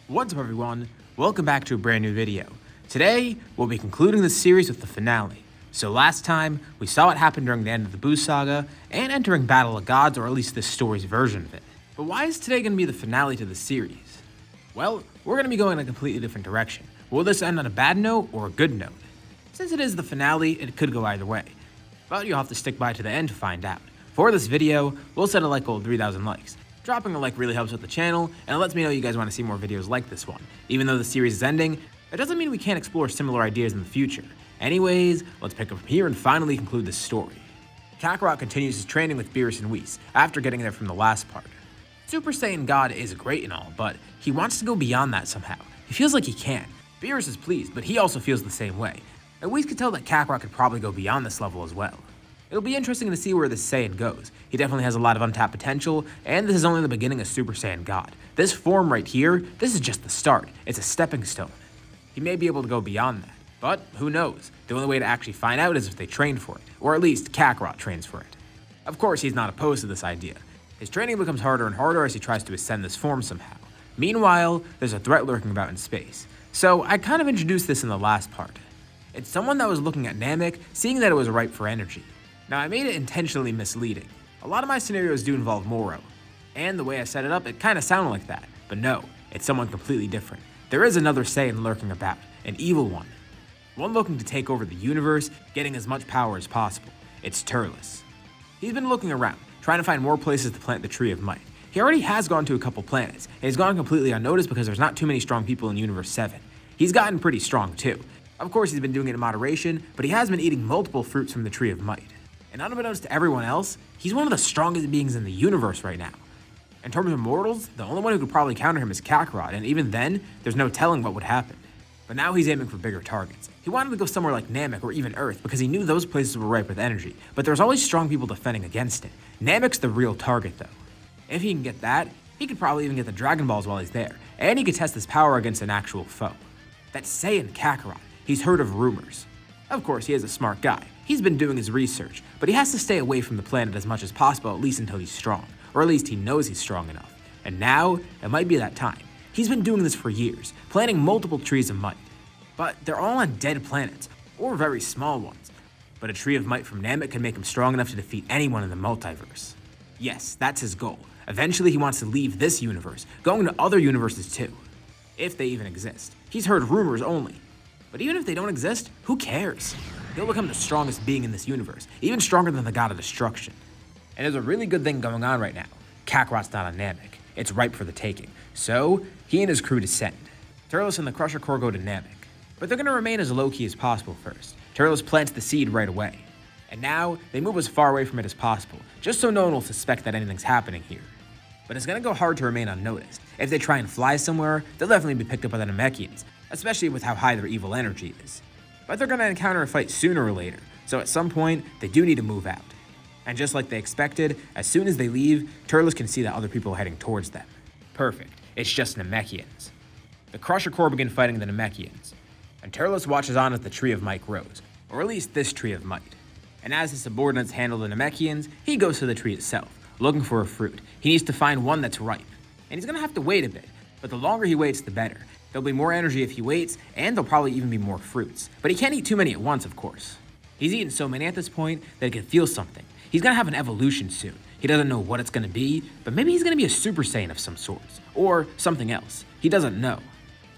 What's up everyone, welcome back to a brand new video. Today, we'll be concluding the series with the finale. So last time, we saw what happened during the end of the Buu saga, and entering Battle of Gods, or at least this story's version of it. But why is today going to be the finale to the series? Well, we're going to be going in a completely different direction. Will this end on a bad note or a good note? Since it is the finale, it could go either way. But you'll have to stick by to the end to find out. For this video, we'll set a like goal of 3,000 likes. Dropping a like really helps with the channel, and it lets me know you guys want to see more videos like this one. Even though the series is ending, that doesn't mean we can't explore similar ideas in the future. Anyways, let's pick up from here and finally conclude this story. Kakarot continues his training with Beerus and Whis, after getting there from the last part. Super Saiyan God is great and all, but he wants to go beyond that somehow. He feels like he can. Beerus is pleased, but he also feels the same way. And Whis could tell that Kakarot could probably go beyond this level as well. It'll be interesting to see where this Saiyan goes. He definitely has a lot of untapped potential, and this is only the beginning of Super Saiyan God. This form right here, this is just the start. It's a stepping stone. He may be able to go beyond that, but who knows? The only way to actually find out is if they train for it, or at least Kakarot trains for it. Of course, he's not opposed to this idea. His training becomes harder and harder as he tries to ascend this form somehow. Meanwhile, there's a threat lurking about in space. So I kind of introduced this in the last part. It's someone that was looking at Namek, seeing that it was ripe for energy. Now, I made it intentionally misleading. A lot of my scenarios do involve Moro, and the way I set it up, it kind of sounded like that. But no, it's someone completely different. There is another Saiyan lurking about, an evil one. One looking to take over the universe, getting as much power as possible. It's Turles. He's been looking around, trying to find more places to plant the Tree of Might. He already has gone to a couple planets, and he's gone completely unnoticed because there's not too many strong people in Universe 7. He's gotten pretty strong too. Of course, he's been doing it in moderation, but he has been eating multiple fruits from the Tree of Might. And unbeknownst to everyone else, he's one of the strongest beings in the universe right now. In terms of mortals, the only one who could probably counter him is Kakarot, and even then, there's no telling what would happen. But now he's aiming for bigger targets. He wanted to go somewhere like Namek or even Earth because he knew those places were ripe with energy, but there's always strong people defending against it. Namek's the real target though. If he can get that, he could probably even get the Dragon Balls while he's there, and he could test his power against an actual foe. That's Saiyan Kakarot. He's heard of rumors. Of course, he is a smart guy. He's been doing his research, but he has to stay away from the planet as much as possible, at least until he's strong. Or at least he knows he's strong enough. And now, it might be that time. He's been doing this for years, planting multiple trees of might. But they're all on dead planets, or very small ones. But a tree of might from Namek can make him strong enough to defeat anyone in the multiverse. Yes, that's his goal. Eventually he wants to leave this universe, going to other universes too. If they even exist. He's heard rumors only. But even if they don't exist, who cares? He'll become the strongest being in this universe, even stronger than the God of Destruction. And there's a really good thing going on right now. Kakarot's not on Namek. It's ripe for the taking. So, he and his crew descend. Turles and the Crusher Corps go to Namek. But they're going to remain as low-key as possible first. Turles plants the seed right away. And now, they move as far away from it as possible, just so no one will suspect that anything's happening here. But it's going to go hard to remain unnoticed. If they try and fly somewhere, they'll definitely be picked up by the Namekians, especially with how high their evil energy is. But they're going to encounter a fight sooner or later, so at some point, they do need to move out. And just like they expected, as soon as they leave, Turles can see that other people are heading towards them. Perfect, it's just Namekians. The Crusher Corps begin fighting the Namekians, and Turles watches on as the Tree of Might grows, or at least this Tree of Might. And as his subordinates handle the Namekians, he goes to the tree itself, looking for a fruit. He needs to find one that's ripe, and he's going to have to wait a bit, but the longer he waits, the better. There'll be more energy if he waits, and there'll probably even be more fruits. But he can't eat too many at once, of course. He's eaten so many at this point that he can feel something. He's gonna have an evolution soon. He doesn't know what it's gonna be, but maybe he's gonna be a Super Saiyan of some sorts, or something else. He doesn't know.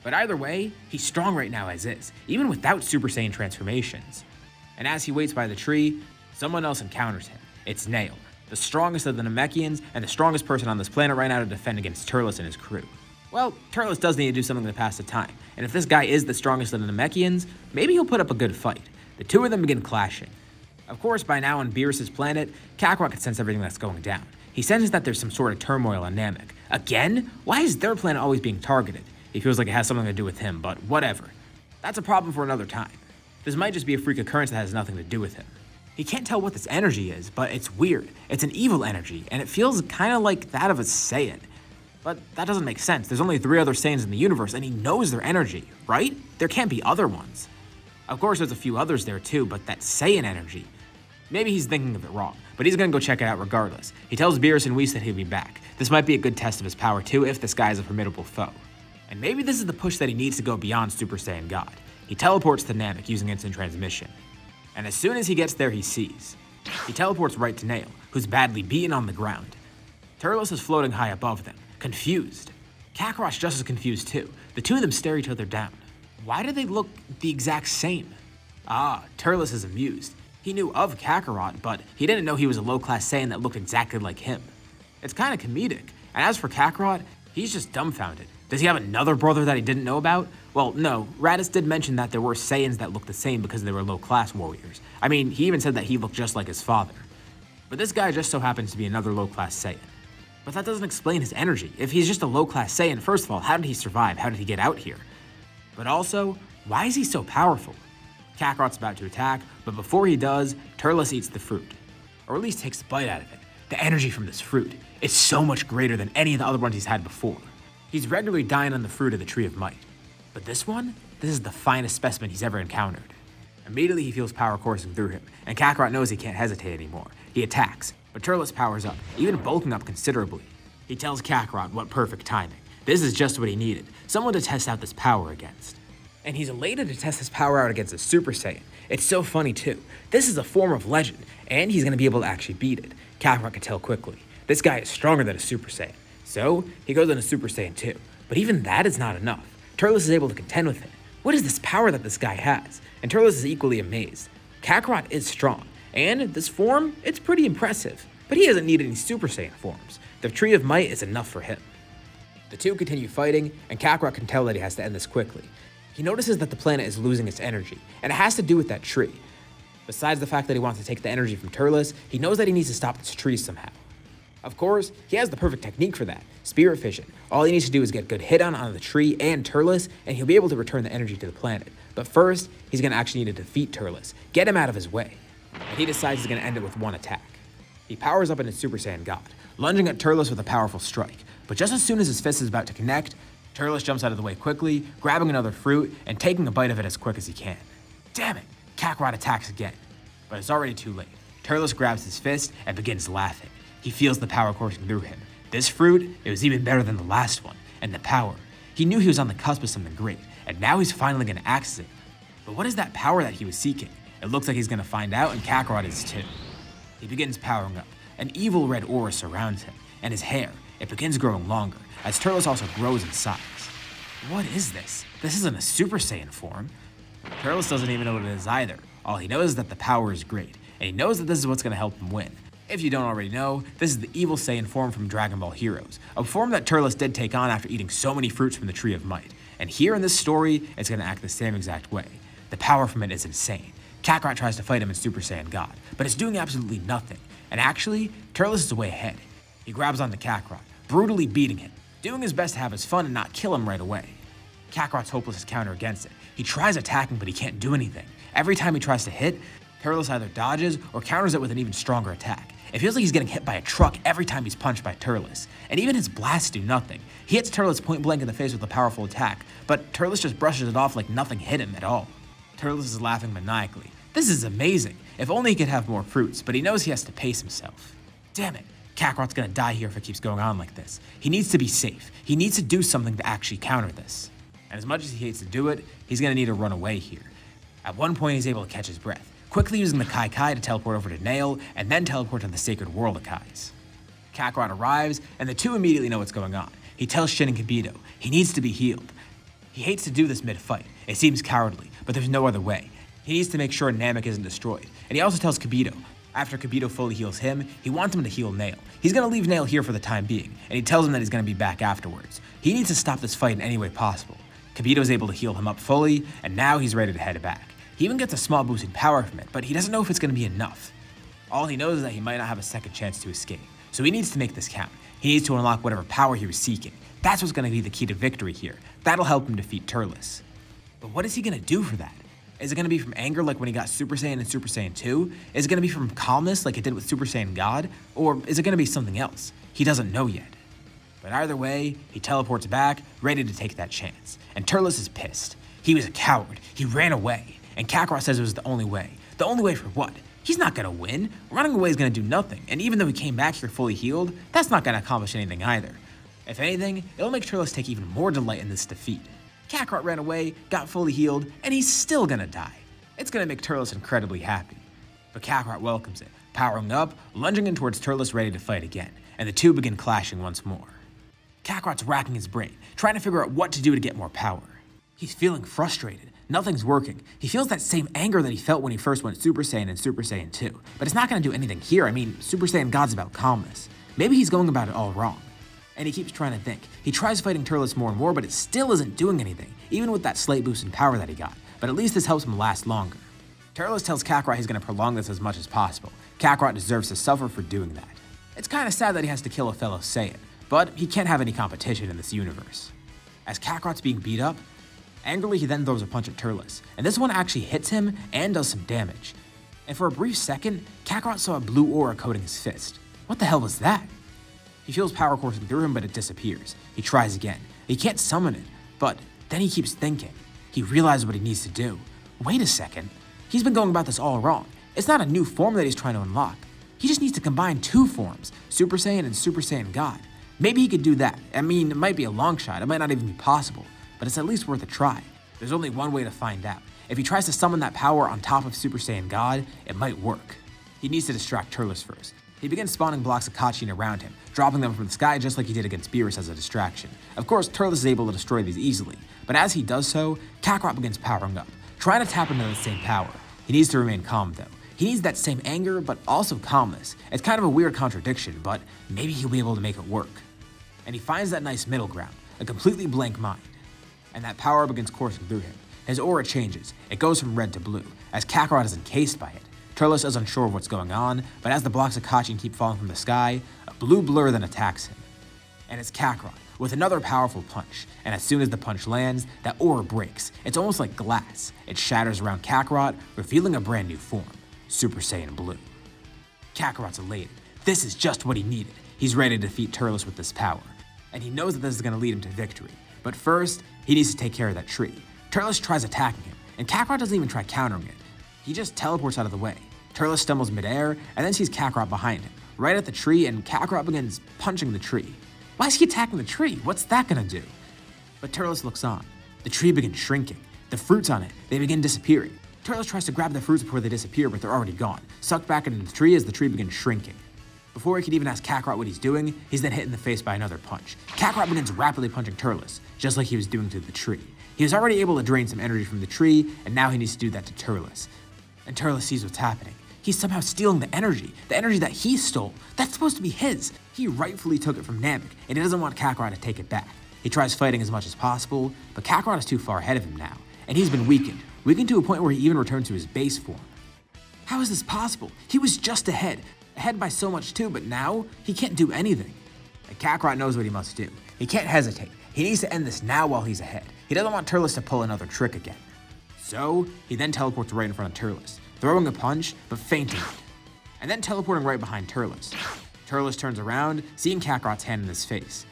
But either way, he's strong right now as is, even without Super Saiyan transformations. And as he waits by the tree, someone else encounters him. It's Nail, the strongest of the Namekians, and the strongest person on this planet right now to defend against Turles and his crew. Well, Turles does need to do something to pass the time, and if this guy is the strongest of the Namekians, maybe he'll put up a good fight. The two of them begin clashing. Of course, by now on Beerus' planet, Kakarot can sense everything that's going down. He senses that there's some sort of turmoil on Namek. Again? Why is their planet always being targeted? He feels like it has something to do with him, but whatever. That's a problem for another time. This might just be a freak occurrence that has nothing to do with him. He can't tell what this energy is, but it's weird. It's an evil energy, and it feels kind of like that of a Saiyan. But that doesn't make sense. There's only 3 other Saiyans in the universe, and he knows their energy, right? There can't be other ones. Of course, there's a few others there too, but that Saiyan energy. Maybe he's thinking of it wrong, but he's gonna go check it out regardless. He tells Beerus and Whis that he'll be back. This might be a good test of his power too if this guy is a formidable foe. And maybe this is the push that he needs to go beyond Super Saiyan God. He teleports to Namek using instant transmission. And as soon as he gets there, he sees. He teleports right to Nail, who's badly beaten on the ground. Turles is floating high above them, confused. Kakarot's just as confused too. The two of them stare each other down. Why do they look the exact same? Ah, Turles is amused. He knew of Kakarot, but he didn't know he was a low-class Saiyan that looked exactly like him. It's kind of comedic, and as for Kakarot, he's just dumbfounded. Does he have another brother that he didn't know about? Well, no, Raditz did mention that there were Saiyans that looked the same because they were low-class warriors. I mean, he even said that he looked just like his father. But this guy just so happens to be another low-class Saiyan. But that doesn't explain his energy. If he's just a low-class Saiyan, first of all, how did he survive? How did he get out here? But also, why is he so powerful? Kakarot's about to attack, but before he does, Turles eats the fruit. Or at least takes a bite out of it. The energy from this fruit is so much greater than any of the other ones he's had before. He's regularly dying on the fruit of the Tree of Might. But this one, this is the finest specimen he's ever encountered. Immediately he feels power coursing through him, and Kakarot knows he can't hesitate anymore. He attacks, but Turles powers up, even bulking up considerably. He tells Kakarot what perfect timing. This is just what he needed, someone to test out this power against. And he's elated to test his power out against a Super Saiyan. It's so funny too. This is a form of legend, and he's going to be able to actually beat it. Kakarot can tell quickly. This guy is stronger than a Super Saiyan. So, he goes into Super Saiyan 2. But even that is not enough. Turles is able to contend with it. What is this power that this guy has? And Turles is equally amazed. Kakarot is strong, and this form, it's pretty impressive. But he doesn't need any Super Saiyan forms. The Tree of Might is enough for him. The two continue fighting, and Kakarot can tell that he has to end this quickly. He notices that the planet is losing its energy, and it has to do with that tree. Besides the fact that he wants to take the energy from Turles, he knows that he needs to stop this tree somehow. Of course, he has the perfect technique for that, Spirit Fission. All he needs to do is get a good hit on the tree and Turles, and he'll be able to return the energy to the planet. But first, he's going to actually need to defeat Turles, get him out of his way. And he decides he's going to end it with one attack. He powers up into Super Saiyan God, lunging at Turles with a powerful strike. But just as soon as his fist is about to connect, Turles jumps out of the way quickly, grabbing another fruit and taking a bite of it as quick as he can. Damn it! Kakarot attacks again. But it's already too late. Turles grabs his fist and begins laughing. He feels the power coursing through him. This fruit, it was even better than the last one. And the power. He knew he was on the cusp of something great, and now he's finally going to access it. But what is that power that he was seeking? It looks like he's going to find out, and Kakarot is too. He begins powering up. An evil red aura surrounds him, and his hair, it begins growing longer, as Turles also grows in size. What is this? This isn't a Super Saiyan form. Turles doesn't even know what it is either. All he knows is that the power is great, and he knows that this is what's going to help him win. If you don't already know, this is the evil Saiyan form from Dragon Ball Heroes, a form that Turles did take on after eating so many fruits from the Tree of Might. And here in this story, it's going to act the same exact way. The power from it is insane. Kakarot tries to fight him in Super Saiyan God, but it's doing absolutely nothing. And actually, Turles is way ahead. He grabs onto Kakarot, brutally beating him, doing his best to have his fun and not kill him right away. Kakarot's hopeless to counter against it. He tries attacking, but he can't do anything. Every time he tries to hit, Turles either dodges or counters it with an even stronger attack. It feels like he's getting hit by a truck every time he's punched by Turles. And even his blasts do nothing. He hits Turles point blank in the face with a powerful attack, but Turles just brushes it off like nothing hit him at all. Turles is laughing maniacally. This is amazing. If only he could have more fruits, but he knows he has to pace himself. Damn it. Kakarot's gonna die here if it keeps going on like this. He needs to be safe. He needs to do something to actually counter this. And as much as he hates to do it, he's gonna need to run away here. At one point, he's able to catch his breath, quickly using the Kai Kai to teleport over to Nail, and then teleport to the Sacred World of Kais. Kakarot arrives, and the two immediately know what's going on. He tells Shin and Kibito he needs to be healed. He hates to do this mid-fight. It seems cowardly, but there's no other way. He needs to make sure Namek isn't destroyed, and he also tells Kibito, after Kibito fully heals him, he wants him to heal Nail. He's going to leave Nail here for the time being, and he tells him that he's going to be back afterwards. He needs to stop this fight in any way possible. Kibito is able to heal him up fully, and now he's ready to head back. He even gets a small boost in power from it, but he doesn't know if it's going to be enough. All he knows is that he might not have a second chance to escape, so he needs to make this count. He needs to unlock whatever power he was seeking. That's what's going to be the key to victory here. That'll help him defeat Turles. But what is he going to do for that? Is it going to be from anger like when he got Super Saiyan in Super Saiyan 2? Is it going to be from calmness like it did with Super Saiyan God? Or is it going to be something else? He doesn't know yet. But either way, he teleports back, ready to take that chance. And Turles is pissed. He was a coward. He ran away. And Kakarot says it was the only way. The only way for what? He's not gonna win. Running away is gonna do nothing, and even though he came back here fully healed, that's not gonna accomplish anything either. If anything, it'll make Turles take even more delight in this defeat. Kakarot ran away, got fully healed, and he's still gonna die. It's gonna make Turles incredibly happy. But Kakarot welcomes it, powering up, lunging in towards Turles ready to fight again, and the two begin clashing once more. Kakarot's racking his brain, trying to figure out what to do to get more power. He's feeling frustrated. Nothing's working. He feels that same anger that he felt when he first went Super Saiyan in Super Saiyan 2. But it's not going to do anything here. I mean, Super Saiyan God's about calmness. Maybe he's going about it all wrong. And he keeps trying to think. He tries fighting Turles more and more, but it still isn't doing anything, even with that slight boost in power that he got. But at least this helps him last longer. Turles tells Kakarot he's going to prolong this as much as possible. Kakarot deserves to suffer for doing that. It's kind of sad that he has to kill a fellow Saiyan, but he can't have any competition in this universe. As Kakarot's being beat up, angrily he then throws a punch at Turles, and this one actually hits him and does some damage. And for a brief second, Kakarot saw a blue aura coating his fist. What the hell was that? He feels power coursing through him, but it disappears. He tries again. He can't summon it, but then he keeps thinking. He realizes what he needs to do. Wait a second. He's been going about this all wrong. It's not a new form that he's trying to unlock. He just needs to combine two forms, Super Saiyan and Super Saiyan God. Maybe he could do that. I mean, it might be a long shot. It might not even be possible, but it's at least worth a try. There's only one way to find out. If he tries to summon that power on top of Super Saiyan God, it might work. He needs to distract Turles first. He begins spawning blocks of Kachin around him, dropping them from the sky just like he did against Beerus as a distraction. Of course, Turles is able to destroy these easily, but as he does so, Kakarot begins powering up, trying to tap into the same power. He needs to remain calm though. He needs that same anger, but also calmness. It's kind of a weird contradiction, but maybe he'll be able to make it work. And he finds that nice middle ground, a completely blank mind. And that power begins coursing through him. His aura changes. It goes from red to blue, as Kakarot is encased by it. Turles is unsure of what's going on, but as the blocks of Kachin keep falling from the sky, a blue blur then attacks him. And it's Kakarot, with another powerful punch, and as soon as the punch lands, that aura breaks. It's almost like glass. It shatters around Kakarot, revealing a brand new form, Super Saiyan Blue. Kakarot's elated. This is just what he needed. He's ready to defeat Turles with this power, and he knows that this is going to lead him to victory. But first, he needs to take care of that tree. Turles tries attacking him, and Kakarot doesn't even try countering it. He just teleports out of the way. Turles stumbles midair, and then sees Kakarot behind him, right at the tree, and Kakarot begins punching the tree. Why is he attacking the tree? What's that gonna do? But Turles looks on. The tree begins shrinking. The fruits on it, they begin disappearing. Turles tries to grab the fruits before they disappear, but they're already gone, sucked back into the tree as the tree begins shrinking. Before he can even ask Kakarot what he's doing, he's then hit in the face by another punch. Kakarot begins rapidly punching Turles, just like he was doing to the tree. He was already able to drain some energy from the tree, and now he needs to do that to Turles. And Turles sees what's happening. He's somehow stealing the energy that he stole. That's supposed to be his. He rightfully took it from Namek, and he doesn't want Kakarot to take it back. He tries fighting as much as possible, but Kakarot is too far ahead of him now, and he's been weakened to a point where he even returned to his base form. How is this possible? He was just ahead by so much too, but now he can't do anything. And Kakarot knows what he must do. He can't hesitate. He needs to end this now while he's ahead. He doesn't want Turles to pull another trick again. So he then teleports right in front of Turles, throwing a punch, but feinting it, and then teleporting right behind Turles. Turles turns around, seeing Kakarot's hand in his face,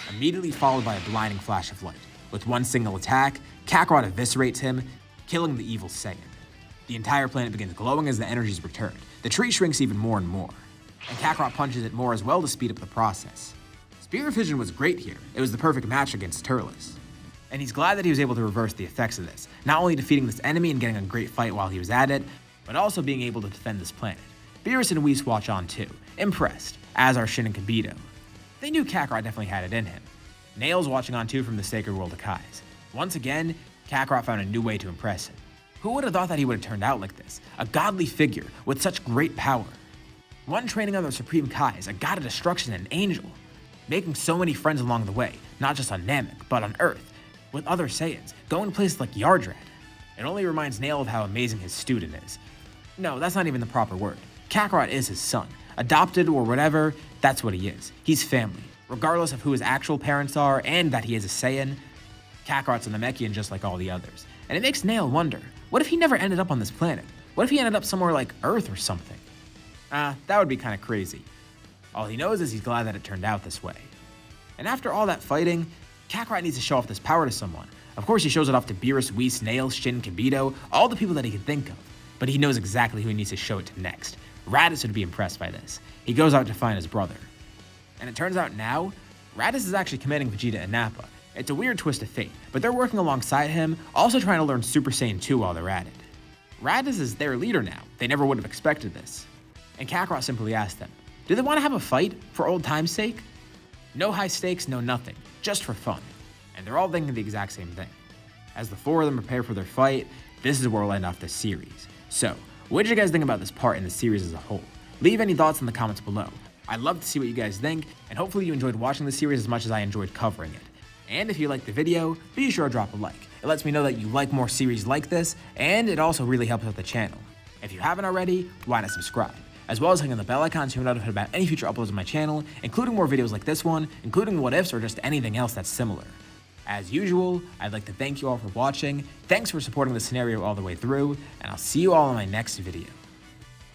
immediately followed by a blinding flash of light. With one single attack, Kakarot eviscerates him, killing the evil Saiyan. The entire planet begins glowing as the energy is returned. The tree shrinks even more and more, and Kakarot punches it more as well to speed up the process. Spirit Fission was great here. It was the perfect match against Turles. And he's glad that he was able to reverse the effects of this, not only defeating this enemy and getting a great fight while he was at it, but also being able to defend this planet. Beerus and Whis watch on too, impressed, as are Shin and Kibito. They knew Kakarot definitely had it in him. Nail's watching on too from the Sacred World of Kais. Once again, Kakarot found a new way to impress him. Who would have thought that he would have turned out like this? A godly figure with such great power. One training under the Supreme Kais, a god of destruction and an angel. Making so many friends along the way, not just on Namek, but on Earth, with other Saiyans, going to places like Yardrad. It only reminds Nail of how amazing his student is. No, that's not even the proper word. Kakarot is his son. Adopted or whatever, that's what he is. He's family. Regardless of who his actual parents are and that he is a Saiyan, Kakarot's a Namekian just like all the others. And it makes Nail wonder, what if he never ended up on this planet? What if he ended up somewhere like Earth or something? That would be kind of crazy. All he knows is he's glad that it turned out this way. And after all that fighting, Kakarot needs to show off this power to someone. Of course, he shows it off to Beerus, Whis, Nail, Shin, Kibito, all the people that he can think of. but he knows exactly who he needs to show it to next. Raditz would be impressed by this. He goes out to find his brother. And it turns out now, Raditz is actually commanding Vegeta and Nappa. It's a weird twist of fate, but they're working alongside him, also trying to learn Super Saiyan 2 while they're at it. Raditz is their leader now. They never would have expected this. And Kakarot simply asked them, do they want to have a fight for old time's sake? No high stakes, no nothing, just for fun. And they're all thinking the exact same thing. As the four of them prepare for their fight, this is where we'll end off this series. So, what did you guys think about this part in the series as a whole? Leave any thoughts in the comments below. I'd love to see what you guys think, and hopefully you enjoyed watching the series as much as I enjoyed covering it. And if you liked the video, be sure to drop a like. It lets me know that you like more series like this, and it also really helps out the channel. If you haven't already, why not subscribe? As well as hit on the bell icon so you're notified about any future uploads on my channel, including more videos like this one, including what ifs or just anything else that's similar. As usual, I'd like to thank you all for watching, thanks for supporting the scenario all the way through, and I'll see you all in my next video.